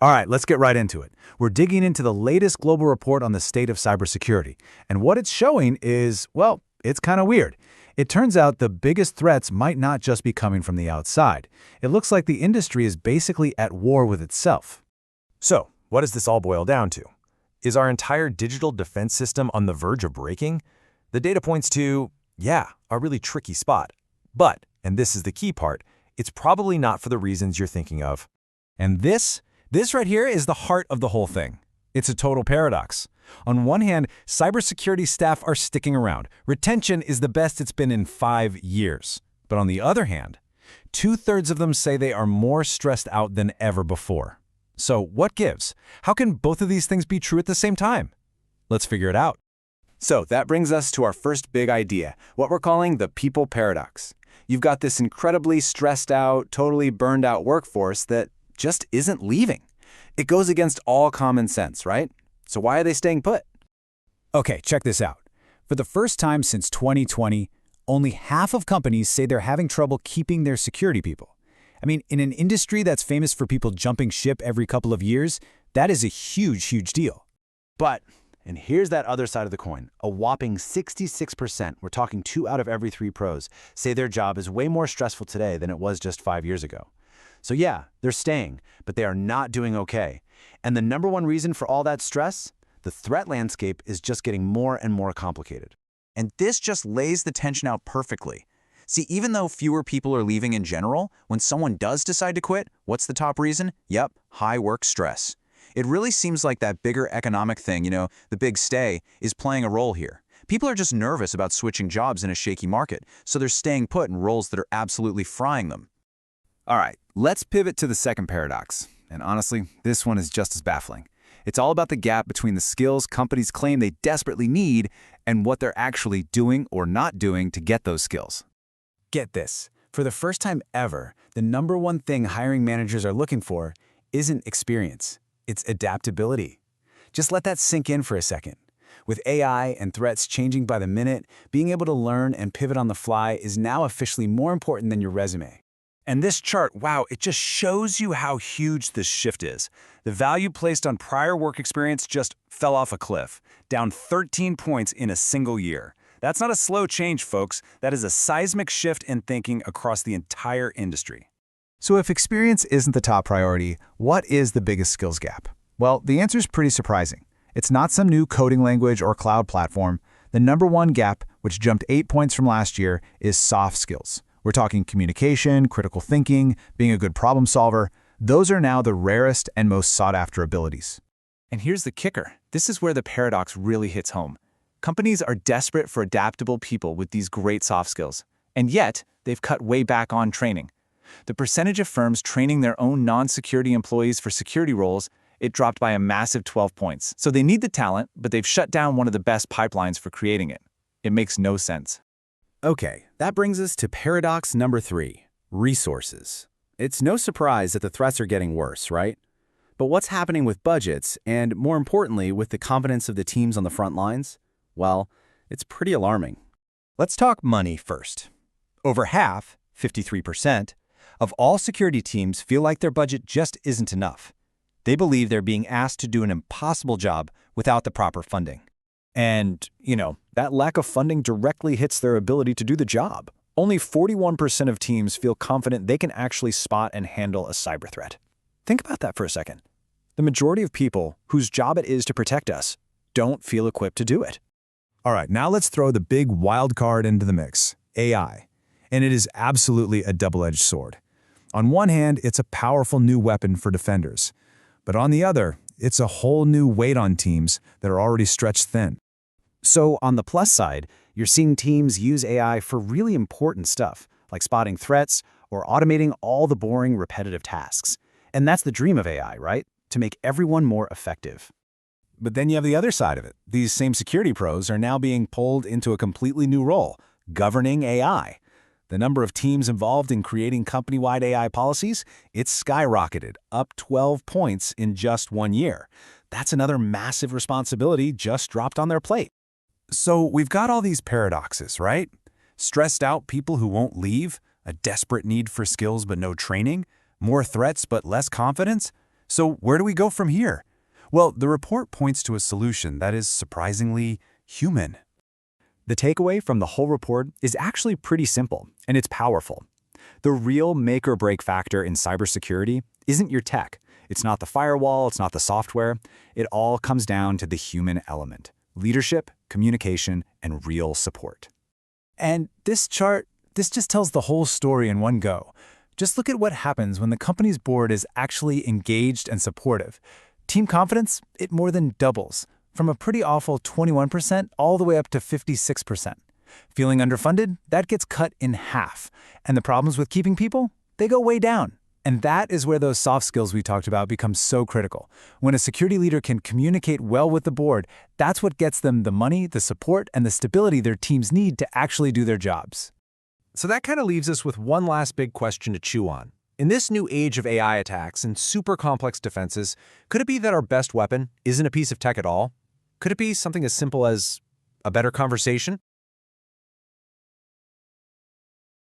All right, let's get right into it. We're digging into the latest global report on the state of cybersecurity. And what it's showing is, well, it's kind of weird. It turns out the biggest threats might not just be coming from the outside. It looks like the industry is basically at war with itself. So, what does this all boil down to? Is our entire digital defense system on the verge of breaking? The data points to, yeah, a really tricky spot. But, and this is the key part, it's probably not for the reasons you're thinking of. And this right here is the heart of the whole thing. It's a total paradox. On one hand, cybersecurity staff are sticking around. Retention is the best it's been in 5 years. But on the other hand, 2/3 of them say they are more stressed out than ever before. So what gives? How can both of these things be true at the same time? Let's figure it out. So that brings us to our first big idea, what we're calling the people paradox. You've got this incredibly stressed out, totally burned out workforce that just isn't leaving. It goes against all common sense, right? So why are they staying put? Okay, check this out. For the first time since 2020, only half of companies say they're having trouble keeping their security people. I mean, in an industry that's famous for people jumping ship every couple of years, that is a huge, huge deal. But, and here's that other side of the coin, a whopping 66%, we're talking 2 out of every 3 pros, say their job is way more stressful today than it was just 5 years ago. So yeah, they're staying, but they are not doing okay. And the number one reason for all that stress? The threat landscape is just getting more and more complicated. And this just lays the tension out perfectly. See, even though fewer people are leaving in general, when someone does decide to quit, what's the top reason? Yep, high work stress. It really seems like that bigger economic thing, the big stay, is playing a role here. People are just nervous about switching jobs in a shaky market, so they're staying put in roles that are absolutely frying them. All right, let's pivot to the second paradox. And honestly, this one is just as baffling. It's all about the gap between the skills companies claim they desperately need and what they're actually doing or not doing to get those skills. Get this. For the first time ever, the number one thing hiring managers are looking for isn't experience. It's adaptability. Just let that sink in for a second. With AI and threats changing by the minute, being able to learn and pivot on the fly is now officially more important than your resume. And this chart, wow, it just shows you how huge this shift is. The value placed on prior work experience just fell off a cliff, down 13 points in a single year. That's not a slow change, folks. That is a seismic shift in thinking across the entire industry. So if experience isn't the top priority, what is the biggest skills gap? Well, the answer is pretty surprising. It's not some new coding language or cloud platform. The number one gap, which jumped 8 points from last year, is soft skills. We're talking communication, critical thinking, being a good problem solver. Those are now the rarest and most sought-after abilities. And here's the kicker. This is where the paradox really hits home. Companies are desperate for adaptable people with these great soft skills, and yet they've cut way back on training. The percentage of firms training their own non-security employees for security roles, it dropped by a massive 12 points. So they need the talent, but they've shut down one of the best pipelines for creating it. It makes no sense. Okay, that brings us to paradox number 3, resources. It's no surprise that the threats are getting worse, right? But what's happening with budgets, and more importantly, with the confidence of the teams on the front lines? Well, it's pretty alarming. Let's talk money first. Over half, 53%, of all security teams feel like their budget just isn't enough. They believe they're being asked to do an impossible job without the proper funding. And, that lack of funding directly hits their ability to do the job. Only 41% of teams feel confident they can actually spot and handle a cyber threat. Think about that for a second. The majority of people whose job it is to protect us don't feel equipped to do it. All right, now let's throw the big wild card into the mix, AI. And it is absolutely a double-edged sword. On one hand, it's a powerful new weapon for defenders. But on the other, it's a whole new weight on teams that are already stretched thin. So on the plus side, you're seeing teams use AI for really important stuff, like spotting threats or automating all the boring, repetitive tasks. And that's the dream of AI, right? To make everyone more effective. But then you have the other side of it. These same security pros are now being pulled into a completely new role, governing AI. The number of teams involved in creating company-wide AI policies, it's skyrocketed, up 12 points in just 1 year. That's another massive responsibility just dropped on their plate. So we've got all these paradoxes, right? Stressed out people who won't leave, a desperate need for skills but no training, more threats but less confidence. So where do we go from here? Well, the report points to a solution that is surprisingly human. The takeaway from the whole report is actually pretty simple, and it's powerful. The real make-or-break factor in cybersecurity isn't your tech. It's not the firewall, it's not the software. It all comes down to the human element: leadership, communication, and real support. And this chart, this just tells the whole story in one go. Just look at what happens when the company's board is actually engaged and supportive. Team confidence, it more than doubles, from a pretty awful 21% all the way up to 56%. Feeling underfunded, that gets cut in half. And the problems with keeping people, they go way down. And that is where those soft skills we talked about become so critical. When a security leader can communicate well with the board, that's what gets them the money, the support, and the stability their teams need to actually do their jobs. So that kind of leaves us with one last big question to chew on. In this new age of AI attacks and super complex defenses, could it be that our best weapon isn't a piece of tech at all? Could it be something as simple as a better conversation?